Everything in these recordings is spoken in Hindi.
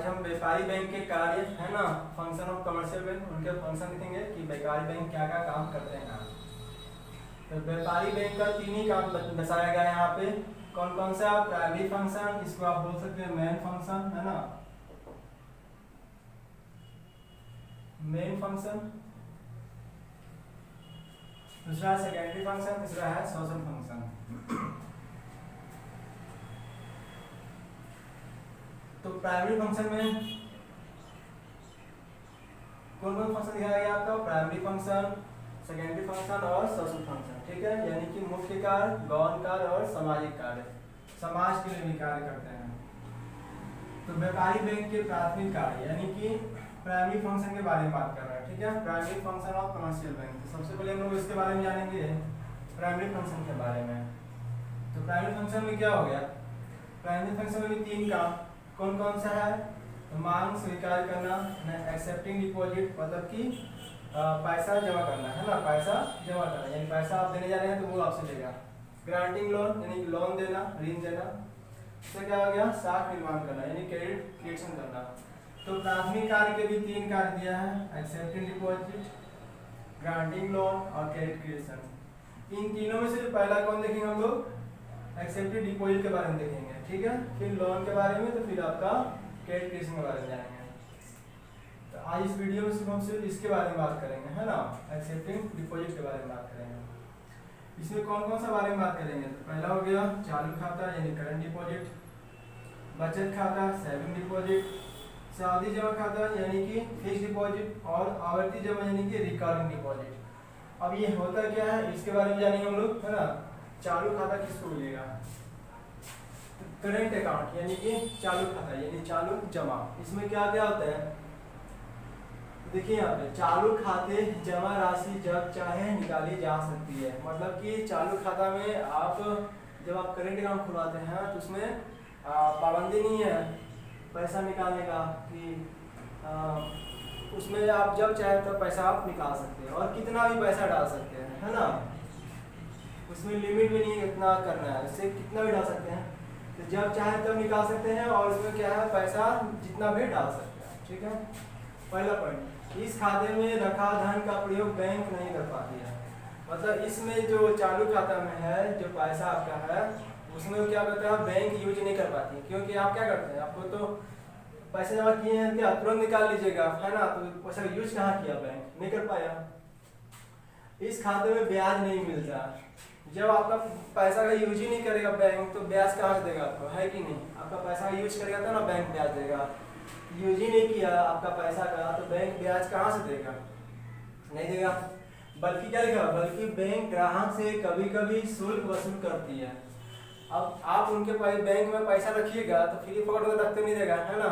आज हम व्यापारी बैंक के कार्य है ना, फंक्शन ऑफ कमर्शियल बैंक, उनके फंक्शन देखेंगे कि व्यापारी बैंक क्या क्या काम करते हैं। तो व्यापारी बैंक का तीन ही काम दर्शाया गया है यहाँ पे। कौन कौन सा? प्राइमरी फंक्शन, इसको आप बोल सकते हैं मेन फंक्शन, है ना, मेन फंक्शन। दूसरा सेकेंडरी फंक्शन, तीसरा है सोशल फंक्शन। तो प्राइमरी फंक्शन में कौन कौन फंक्शन दिखाया गया आपका? प्राइमरी फंक्शन, सेकेंडरी फंक्शन और सोशल फंक्शन, ठीक है। यानी कि मुख्य कार्य, गौण कार्य और सामाजिक कार्य, समाज के लिए भी कार्य करते हैं। तो व्यापारी बैंक के प्राथमिक कार्य यानी कि प्राइमरी फंक्शन के बारे में बात कर रहे हैं, ठीक है। Primary function of commercial bank, तो सबसे पहले हम लोग इसके बारे में जानेंगे, प्राइमरी फंक्शन के बारे में। तो प्राइमरी फंक्शन में क्या हो गया? प्राइमरी फंक्शन में भी तीन काम। कौन कौन सा है? तो मांग स्वीकार करना, एक्सेप्टिंग डिपॉजिट, मतलब कि पैसा जमा करना, है ना, पैसा जमा करना, यानी पैसा आप देने जा रहे हैं तो वो आपसे देगा। ग्रांटिंग लोन, यानी लोन देना, ऋण देना। इससे क्या हो गया? साख निर्माण करना, यानी क्रेडिट क्रिएशन करना। तो प्राथमिक कार्य के भी तीन कार्य दिया है, एक्सेप्टिंग डिपॉजिट, ग्रांटिंग लोन और क्रेडिट क्रिएशन। इन तीनों में से पहला कौन देखेंगे हम लोग? एक्सेप्टिंग डिपॉजिट के बारे में देखेंगे, ठीक है। फिर लोन के बारे में, तो फिर आपका क्रेडिट क्रिएशन के बारे में जानेंगे। तो आज इस वीडियो में सिर्फ हम सिर्फ इसके बारे में बात करेंगे, है ना, एक्सेप्टिंग डिपॉजिट के बारे में बात करेंगे। इसमें कौन कौन सा बारे में बात करेंगे? तो पहला हो गया चालू खाता यानी करंट डिपॉजिट, बचत खाता सेविंग डिपॉजिट, सावधि जमा खाता यानी कि फिक्स डिपॉजिट, और आवर्ती जमा यानी कि रिकरिंग डिपॉजिट। अब ये होता क्या है, इसके बारे में जानेंगे हम लोग, है ना। चालू खाता किसको मिलेगा? करेंट अकाउंट यानी कि चालू खाता यानी चालू जमा। इसमें क्या क्या होता है? देखिए यहाँ पे चालू खाते जमा राशि जब चाहे निकाली जा सकती है। मतलब कि चालू खाता में आप जब आप करेंट अकाउंट खुलवाते हैं तो उसमें पाबंदी नहीं है पैसा निकालने का, कि उसमें आप जब चाहे तब पैसा आप निकाल सकते हैं और कितना भी पैसा डाल सकते हैं, है ना। उसमें लिमिट भी नहीं है कितना करना है, उससे कितना भी डाल सकते हैं। तो जब चाहे तब निकाल सकते हैं और उसमें क्या है, पैसा जितना भी डाल सकते हैं, ठीक है। पहला पॉइंट, इस खाते में रखा धन का प्रयोग बैंक नहीं कर पाती है। मतलब इसमें जो चालू खाता में है जो पैसा आपका है उसमें क्या करता है, बैंक यूज नहीं कर पाती है। क्योंकि आप क्या करते हैं, आपको तो पैसे जमा किए हैं क्या तुरंत निकाल लीजिएगा, है ना, तो पैसा यूज कहाँ किया, बैंक नहीं कर पाया। इस खाते में ब्याज नहीं मिलता। जब आपका पैसा का यूज ही नहीं करेगा बैंक, तो ब्याज कहाँ से देगा आपको, है कि नहीं। आपका पैसा का यूज करेगा तो ना बैंक ब्याज देगा। यूज ही नहीं किया आपका पैसा का तो बैंक ब्याज कहाँ से देगा, नहीं देगा। बल्कि क्या देगा, बल्कि बैंक ग्राहक से कभी कभी शुल्क वसूल करती है। अब आप उनके बैंक में पैसा रखिएगा तो फ्री पकड़ कर रखते नहीं देगा, है ना।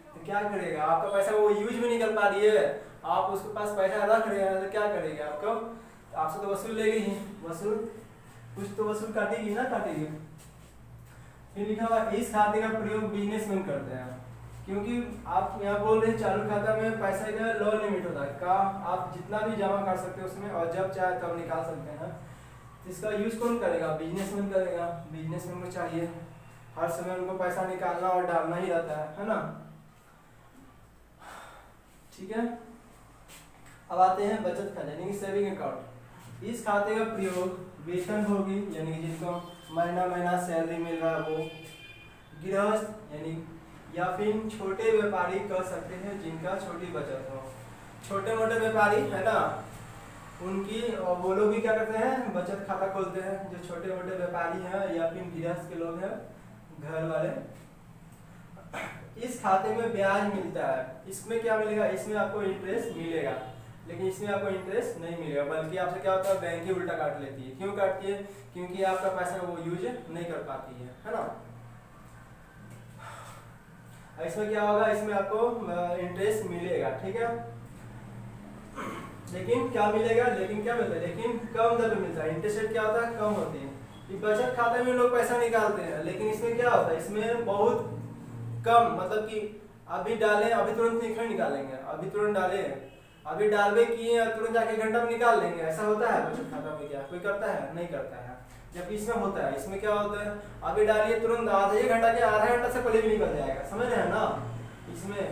तो क्या करेगा, आपका पैसा वो यूज भी नहीं कर पा रही है, आप उसके पास पैसा रख रहे हैं तो क्या करेगा, आपको आपसे तो वसूल लेगी ही, वसूल कुछ तो वसूल काटेगी ना, काटेगी। फिर लिखा हुआ इस खाते का प्रयोग बिजनेसमैन करते हैं। क्योंकि आप यहाँ बोल रहे हैं चालू खाता में पैसे का लो लिमिट होता है का, आप जितना भी जमा कर सकते हो उसमें और जब चाहे तब निकाल सकते हैं। इसका यूज कौन करेगा, बिजनेसमैन करेगा। बिजनेसमैन को चाहिए हर समय उनको पैसा निकालना और डालना ही रहता है ना, ठीक है। अब आते हैं बचत खाता यानी कि सेविंग अकाउंट। इस खाते का प्रयोग वेतनभोगी यानी कि जिनको महीना महीना सैलरी मिल रहा है वो, गृहस्थ यानी या फिर छोटे व्यापारी कर सकते हैं जिनका छोटी बचत हो। छोटे मोटे व्यापारी है ना, उनकी वो लोग भी क्या करते हैं, बचत खाता खोलते हैं। जो छोटे मोटे व्यापारी हैं या फिर गृहस्थ के लोग हैं, घर वाले। इस खाते में ब्याज मिलता है। इसमें क्या मिलेगा, इसमें आपको इंटरेस्ट मिलेगा, लेकिन इसमें आपको इंटरेस्ट नहीं मिलेगा। बल्कि आपसे क्या होता है, बैंक ही उल्टा काट लेती है। क्यों काटती है, क्योंकि आपका पैसा वो यूज नहीं कर पाती है ना। इसमें क्या होगा, इसमें आपको इंटरेस्ट मिलेगा, ठीक है। लेकिन क्या मिलेगा, लेकिन क्या मिलता है, लेकिन कम दर पे मिलता है। इंटरेस्ट रेट क्या होता है, कम होती है। बचत खाते में लोग पैसा निकालते हैं, लेकिन इसमें क्या होता है, इसमें बहुत कम, मतलब कि अभी डालें अभी तुरंत नहीं निकालेंगे, अभी तुरंत डाले अभी डालवे किए तुरंत जाके घंटा में निकाल लेंगे। ऐसा होता है बचत खाता में, क्या कोई करता है, नहीं करता है। जबकि इसमें होता है। इसमें क्या होता है, अभी डालिए तुरंत आधा घंटा के आधा घंटा से पहले भी निकल जाएगा, समझ रहे हैं ना। इसमें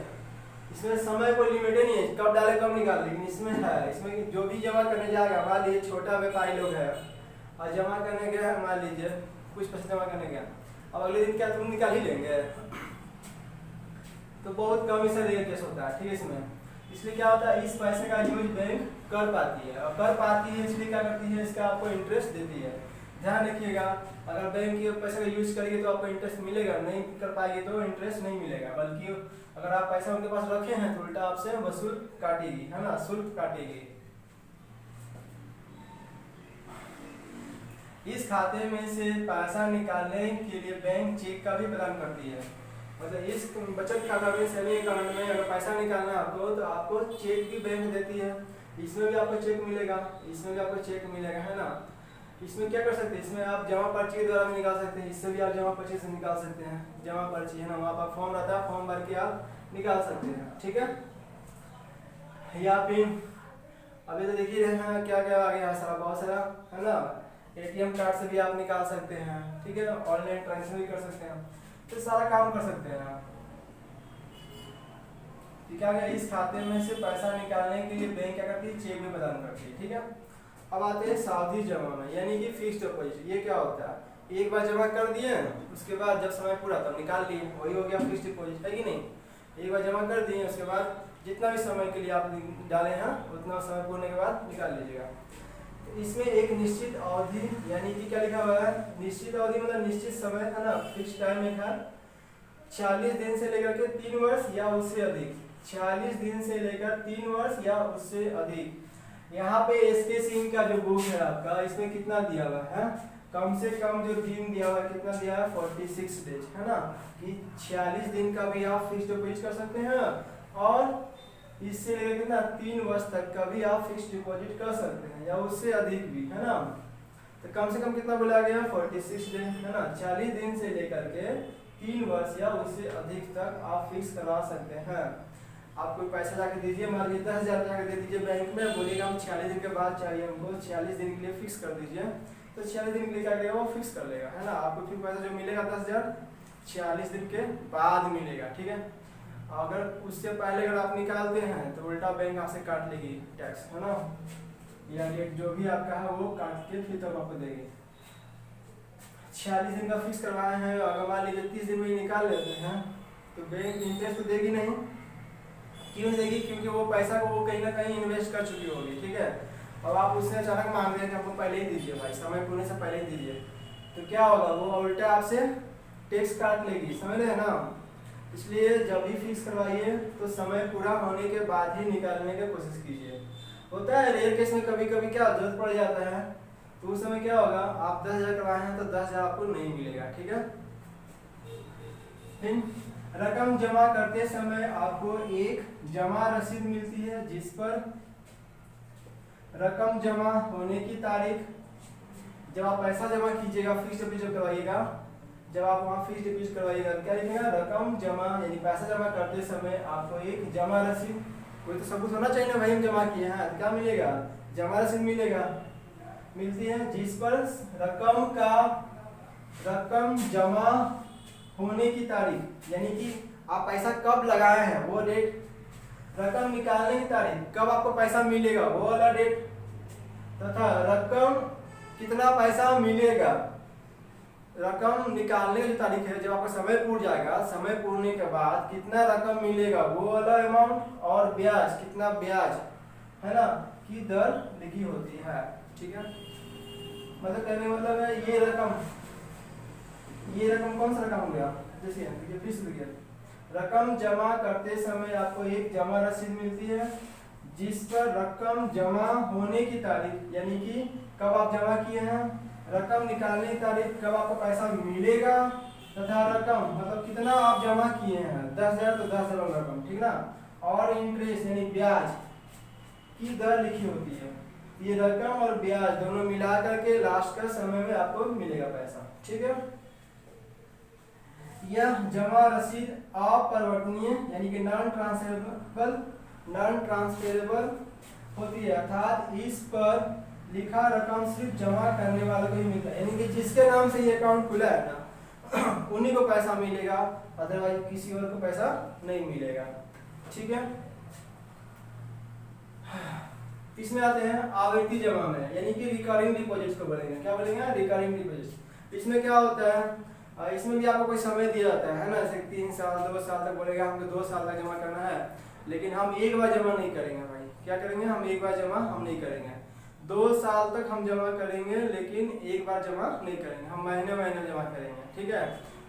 इसमें समय कोई लिमिट ही नहीं है, कब डाले कब निकाल, लेकिन इसमें है, इसमें जो भी जमा करने जाएगा, मान लीजिए छोटा व्यापारी लोग है और जमा करने गया, मान लीजिए कुछ पैसे जमा करने गया, अब अगले दिन क्या तुम निकाल ही लेंगे, तो बहुत कम इससे रेयर केस होता है, ठीक है। इसलिए क्या होता है, इस पैसे का यूज बैंक कर पाती है, और कर पाती है इसलिए क्या करती है, इसका आपको इंटरेस्ट देती है। ध्यान रखिएगा, अगर बैंक के पैसे का यूज करेंगे तो आपको इंटरेस्ट मिलेगा, नहीं कर पाएंगे तो इंटरेस्ट नहीं मिलेगा, बल्कि अगर आप पैसा उनके पास रखे हैं तो उल्टा आपसे वसूल काटेगी, है ना, शुल्क काटेगी। इस खाते में से पैसा निकालने के लिए बैंक चेक का भी प्रदान करती है, मतलब इस बचत खाता में, सेविंग अकाउंट में अगर पैसा निकालना है आपको तो आपको चेक भी बैंक देती है, इसमें भी आपको चेक मिलेगा, इसमें भी आपको चेक मिलेगा, है ना। इसमें क्या कर सकते हैं, इसमें आप जमा पर्ची के द्वारा भी निकाल सकते हैं, इससे भी आप जमा पर्ची से निकाल सकते हैं, जमा पर्ची है ना, वहाँ पर फॉर्म रहता है, फॉर्म भर के आप निकाल सकते हैं, ठीक है। या फिर अभी तो देखिए हैं क्या क्या आ गया, सारा बहुत सारा, है ना। एटीएम कार्ड से भी आप निकाल सकते हैं, ठीक है, ऑनलाइन ट्रांजेक्शन भी कर सकते हैं, तो सारा काम कर सकते हैं आप। ठीक है, इस खाते में से पैसा निकालने के लिए बैंक क्या करती है, चेक भी प्रदान करती है, ठीक है। अब आते हैं सावधि जमा में, यानी कि फिक्स्ड डिपॉजिट। ये क्या होता है, एक बार जमा कर दिए, उसके बाद जब समय पूरा तब निकाल लिए, वही हो गया फिक्स्ड डिपॉजिट, है कि नहीं। एक बार जमा कर दिए, उसके बाद जितना भी समय के लिए आप डाले हैं उतना समय पूरने के बाद निकाल लीजिएगा। तो इसमें एक निश्चित अवधि, यानी कि क्या लिखा हुआ है, निश्चित अवधि मतलब निश्चित समय, है ना, फिक्स टाइम एक है, 40 दिन से लेकर के 3 वर्ष या उससे अधिक, 40 दिन से लेकर 3 वर्ष या उससे अधिक। यहाँ पे एसके सिंह का जो बुक है आपका, इसमें कितना दिया हुआ है, कम से कम जो दिन दिया हुआ है, कितना दिया है, 46 डेज, है ना, कि 46 दिन का भी आप फिक्स डिपॉजिट कर सकते हैं, और इससे लेकर कितना 3 वर्ष तक का भी आप फिक्स डिपॉजिट कर सकते हैं, या उससे अधिक भी, है ना। तो कम से कम कितना बोला गया, 46 डेज, है ना, 40 दिन से लेकर के 3 वर्ष या उससे अधिक तक आप फिक्स करवा सकते हैं। आप कोई पैसा जाके दीजिए, मान लीजिए 10,000 जाके दे दीजिए बैंक में, बोलिएगा हम 46 दिन के बाद चाहिए हमको, 46 दिन के लिए फिक्स कर दीजिए, तो 46 दिन के लिए क्या करेगा, वो फिक्स कर लेगा, है ना। आपको फिर पैसा जो मिलेगा 10,000 46 दिन के बाद मिलेगा, ठीक है। अगर उससे पहले अगर आप निकालते हैं तो उल्टा बैंक आपसे काट लेगी टैक्स, है ना, या रेट जो भी आपका है वो काट के फिर तब आपको देगी। 46 दिन का फिक्स करवाए हैं, अगर मान लीजिए 30 दिन में ही निकाल लेते हैं तो बैंक इंटरेस्ट तो देगी नहीं, क्यों देगी, क्योंकि वो पैसा को वो कहीं ना कहीं इन्वेस्ट कर चुकी होगी, ठीक है। अब आप उससे अचानक मांग रहे हैं कि हमको पहले ही दीजिए भाई, समय पूरे से पहले ही दीजिए, तो क्या होगा, वो उल्टा आपसे टैक्स काट लेगी, समझ रहे हैं ना। इसलिए जब भी फिक्स करवाइए तो समय पूरा होने के बाद ही निकालने की कोशिश कीजिए। होता है रेयर केस में कभी कभी क्या जरूरत पड़ जाता है, तो उस समय क्या होगा, आप 10,000 करवाए हैं तो 10,000 आपको नहीं मिलेगा, ठीक है। रकम जमा करते समय आपको एक जमा रसीद मिलती है, जिस पर रकम जमा होने की तारीख, जब आप पैसा जमा कीजिएगा, फिक्स डिपॉजिट करवाइएगा, जब आप वहाँ फिक्स डिपॉजिट करवाइएगा क्या लिखेगा, रकम जमा, यानी पैसा जमा करते समय आपको एक जमा रसीद, कोई तो सबूत होना चाहिए ना भाई हम जमा किए हैं, क्या मिलेगा, जमा रसीद मिलेगा, मिलती है, जिस पर रकम जमा होने की तारीख, यानी कि आप पैसा कब लगाए हैं वो डेट, रकम निकालने की तारीख, कब आपको पैसा मिलेगा वो वाला डेट, तथा रकम कितना पैसा मिलेगा, रकम निकालने की तारीख है, जब आपका समय पूर जाएगा, समय पूरने के बाद कितना रकम मिलेगा वो वाला अमाउंट, और ब्याज कितना ब्याज, है ना, की दर लिखी होती है, ठीक है। मतलब कहने मतलब है ये रकम कौन सा रकम हो गया, जैसे फिर से लिखिए, रकम जमा करते समय आपको एक जमा रसीद मिलती है, जिस पर रकम जमा होने की तारीख, यानी कि कब आप जमा किए हैं, रकम निकालने की तारीख, कब आपको पैसा मिलेगा, तथा रकम मतलब कितना आप जमा किए हैं, 10,000 तो 10,000 रकम, ठीक ना, और इंटरेस्ट यानी ब्याज की दर लिखी होती है। ये रकम और ब्याज दोनों मिला करके लास्ट का समय में आपको मिलेगा पैसा, ठीक है। यह जमा रसीद अपरिवर्तनीय यानी कि नॉन ट्रांसफरेबल होती है, अर्थात इस पर लिखा रकम सिर्फ जमा करने वाले को ही मिलता है, यानी कि जिसके नाम से ये अकाउंट खुला है ना, उन्हीं को पैसा मिलेगा, अदरवाइज किसी और को पैसा नहीं मिलेगा। ठीक है, इसमें आते हैं आवर्ती जमा में, यानी कि रिकरिंग डिपॉजिट्स को बोलेंगे। क्या बोलेंगे? Recurring deposits. इसमें क्या होता है, इसमें भी आपको कोई समय दिया जाता है ना, जैसे 3 साल 2 साल तक बोलेगा हमको 2 साल तक जमा करना है, लेकिन हम एक बार जमा नहीं करेंगे भाई। क्या करेंगे? हम एक बार जमा हम नहीं करेंगे। 2 साल तक हम जमा करेंगे, लेकिन एक बार जमा नहीं करेंगे, हम महीने महीने जमा करेंगे। ठीक है,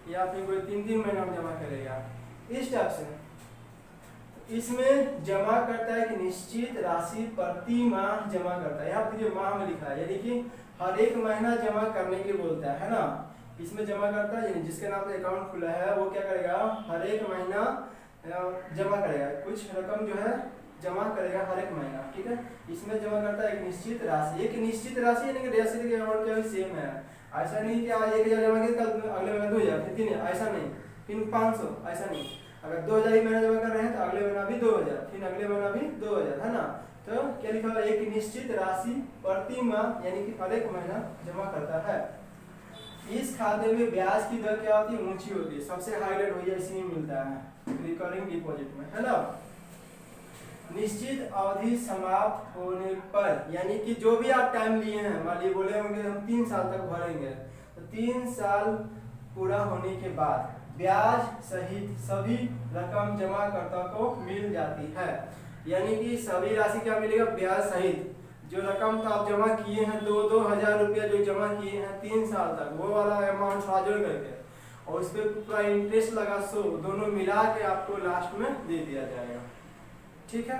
या फिर कोई 3-3 महीना में जमा करेगा, इस टाइप से। इसमें जमा करता है कि निश्चित राशि प्रति माह जमा करता है। यहाँ पे जो माह में लिखा है, यानी कि हर एक महीना जमा करने के लिए बोलता है ना। इसमें जमा करता है, यानी जिसके नाम से अकाउंट खुला है वो क्या करेगा? हर एक महीना जमा करेगा, कुछ रकम जो है जमा करेगा हर एक महीना। ठीक है, इसमें जमा करता है एक निश्चित राशि। एक निश्चित राशि यानी कि राशि के अमाउंट क्या सेम है। ऐसा नहीं कि आज 1000 जमा किया, कल अगले महीने 2000, फिर 3000, ऐसा नहीं, फिर 500, ऐसा नहीं। अगर 2000 ही महीना जमा कर रहे हैं तो अगले महीना भी 2000, फिर अगले महीना भी 2000, है ना। तो क्या लिखा हुआ? एक निश्चित राशि प्रति माह, यानी कि हर एक महीना जमा करता है। इस खाते में ब्याज की दर क्या होती है? ऊंची होती है, सबसे हाई रेट भैया इसी में मिलता है, रिकरिंग डिपॉजिट में, है ना। निश्चित अवधि समाप्त होने पर, यानी कि जो भी आप टाइम लिए हैं, मान लीजिए बोले होंगे हम 3 साल तक भरेंगे, तो 3 साल पूरा होने के बाद ब्याज सहित सभी रकम जमाकर्ता को मिल जाती है। यानी कि सभी राशि क्या मिलेगा? ब्याज सहित जो रकम तो आप जमा किए हैं, 2-2 हजार रुपया जो जमा किए हैं 3 साल तक, वो वाला अमाउंट जोड़ करके और उस पर पूरा इंटरेस्ट लगा, सो दोनों मिला के आपको लास्ट में दे दिया जाएगा। ठीक है।